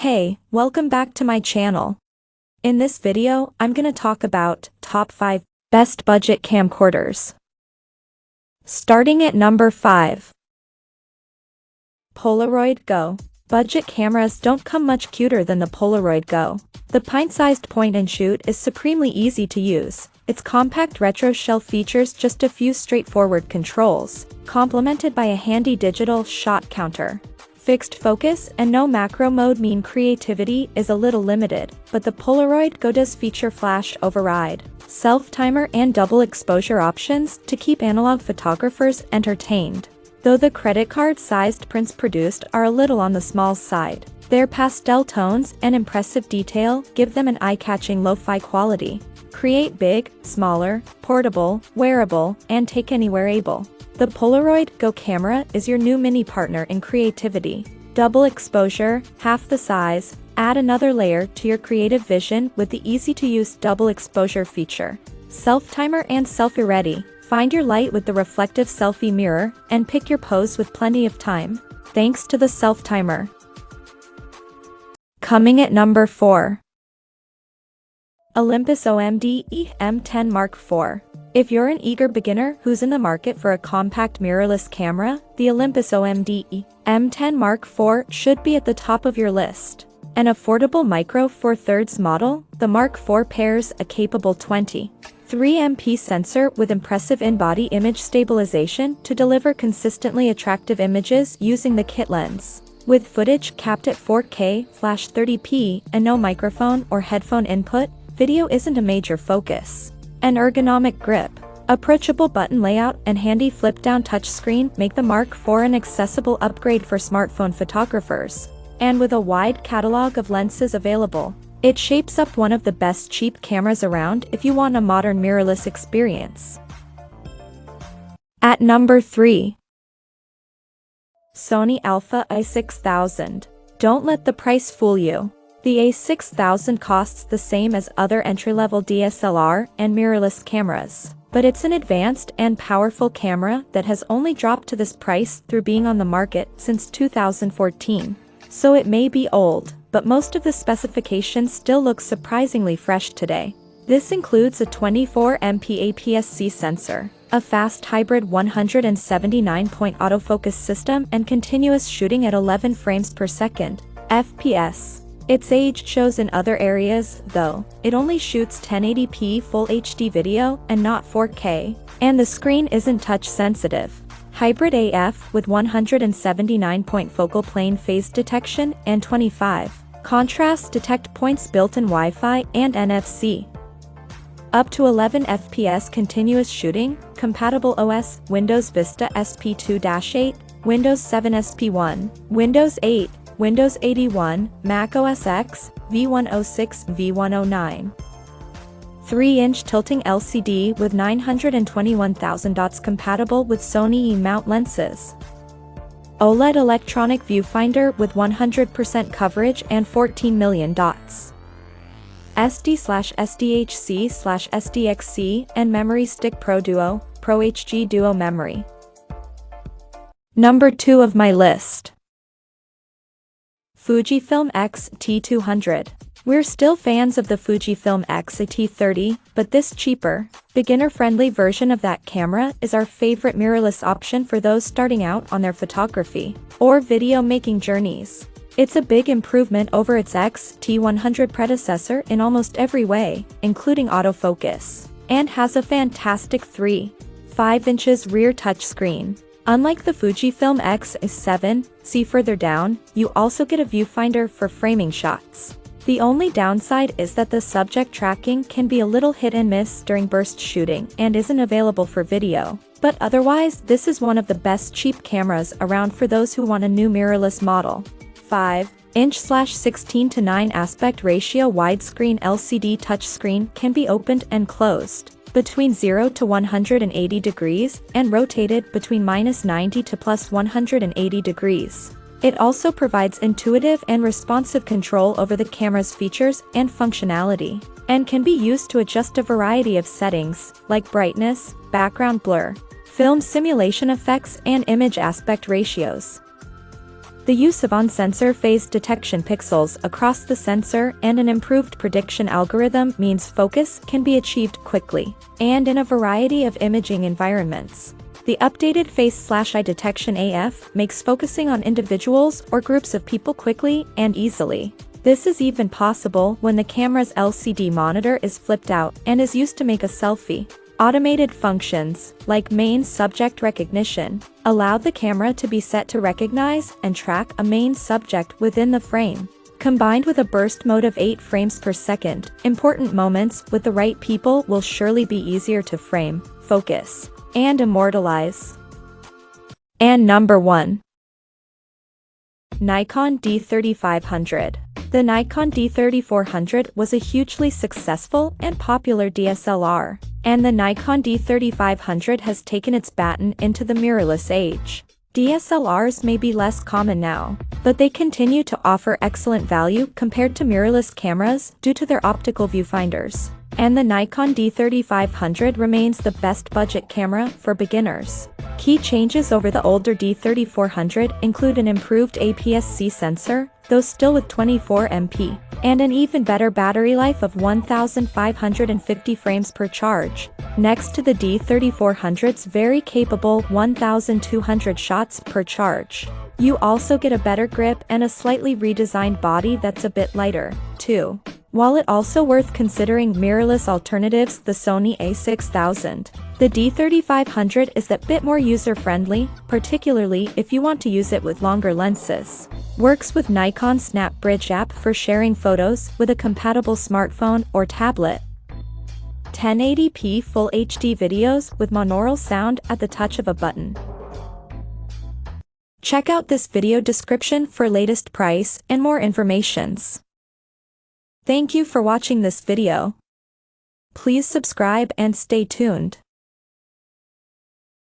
Hey, welcome back to my channel. In this video, I'm gonna talk about top 5 best budget camcorders. Starting at number 5. Polaroid Go. Budget cameras don't come much cuter than the Polaroid Go. The pint-sized point-and-shoot is supremely easy to use. Its compact retro shell features just a few straightforward controls, complemented by a handy digital shot counter. Fixed focus and no macro mode mean creativity is a little limited, but the Polaroid Go does feature flash override, self-timer and double exposure options to keep analog photographers entertained. Though the credit card-sized prints produced are a little on the small side, their pastel tones and impressive detail give them an eye-catching lo-fi quality. Create big, smaller, portable, wearable, and take anywhere able. The Polaroid Go camera is your new mini partner in creativity. Double exposure, half the size, add another layer to your creative vision with the easy-to-use double exposure feature. Self-timer and selfie-ready. Find your light with the reflective selfie mirror and pick your pose with plenty of time, thanks to the self-timer. Coming at number 4. Olympus OMDE M10 Mark IV. If you're an eager beginner who's in the market for a compact mirrorless camera, the Olympus OMDE M10 Mark IV should be at the top of your list. An affordable micro four thirds model, the Mark IV pairs a capable 23MP sensor with impressive in-body image stabilization to deliver consistently attractive images using the kit lens. With footage capped at 4K, Flash 30p, and no microphone or headphone input, video isn't a major focus. An ergonomic grip, approachable button layout and handy flip-down touchscreen make the Mark IV an accessible upgrade for smartphone photographers. And with a wide catalog of lenses available, it shapes up one of the best cheap cameras around if you want a modern mirrorless experience. At number 3. Sony A6000. Don't let the price fool you. The A6000 costs the same as other entry-level DSLR and mirrorless cameras, but it's an advanced and powerful camera that has only dropped to this price through being on the market since 2014. So it may be old, but most of the specifications still look surprisingly fresh today. This includes a 24MP APS-C sensor, a fast hybrid 179-point autofocus system and continuous shooting at 11 frames per second, FPS. Its age shows in other areas, though. It only shoots 1080p Full HD video and not 4K, and the screen isn't touch sensitive. Hybrid AF with 179-point focal plane phase detection and 25 contrast detect points built-in Wi-Fi and NFC. Up to 11 FPS continuous shooting, compatible OS, Windows Vista SP2-8, Windows 7 SP1, Windows 8, Windows 81, Mac OS X, V106, V109. 3-inch tilting LCD with 921,000 dots compatible with Sony E-mount lenses. OLED electronic viewfinder with 100% coverage and 14 million dots. SD/SDHC/SDXC and Memory Stick Pro Duo, Pro HG Duo Memory. Number 2 of my list. Fujifilm XT200. We're still fans of the Fujifilm X-T30, but this cheaper, beginner-friendly version of that camera is our favorite mirrorless option for those starting out on their photography or video-making journeys. It's a big improvement over its X-T100 predecessor in almost every way, including autofocus, and has a fantastic 3.5 inches rear touchscreen. Unlike the Fujifilm X7, see further down, you also get a viewfinder for framing shots. The only downside is that the subject tracking can be a little hit and miss during burst shooting and isn't available for video. But otherwise, this is one of the best cheap cameras around for those who want a new mirrorless model. 5-inch/16:9 aspect ratio widescreen LCD touchscreen can be opened and closed between 0 to 180 degrees and rotated between -90 to +180 degrees. It also provides intuitive and responsive control over the camera's features and functionality, and can be used to adjust a variety of settings, like brightness, background blur, film simulation effects and image aspect ratios. The use of on-sensor phase detection pixels across the sensor and an improved prediction algorithm means focus can be achieved quickly, and in a variety of imaging environments. The updated face/eye detection AF makes focusing on individuals or groups of people quickly and easily. This is even possible when the camera's LCD monitor is flipped out and is used to make a selfie. Automated functions, like main subject recognition, allow the camera to be set to recognize and track a main subject within the frame. Combined with a burst mode of 8 frames per second, important moments with the right people will surely be easier to frame, focus, and immortalize. And number 1. Nikon D3500. The Nikon D3400 was a hugely successful and popular DSLR, and the Nikon D3500 has taken its baton into the mirrorless age. DSLRs may be less common now, but they continue to offer excellent value compared to mirrorless cameras due to their optical viewfinders. And the Nikon D3500 remains the best budget camera for beginners. Key changes over the older D3400 include an improved APS-C sensor, though still with 24 MP, and an even better battery life of 1,550 frames per charge. Next to the D3400's very capable 1,200 shots per charge, you also get a better grip and a slightly redesigned body that's a bit lighter, too. While it also worth considering mirrorless alternatives, the Sony A6000, the D3500 is that bit more user-friendly, particularly if you want to use it with longer lenses. Works with Nikon Snap Bridge app for sharing photos with a compatible smartphone or tablet. 1080p Full HD videos with monaural sound at the touch of a button. Check out this video description for latest price and more informations. Thank you for watching this video. Please subscribe and stay tuned.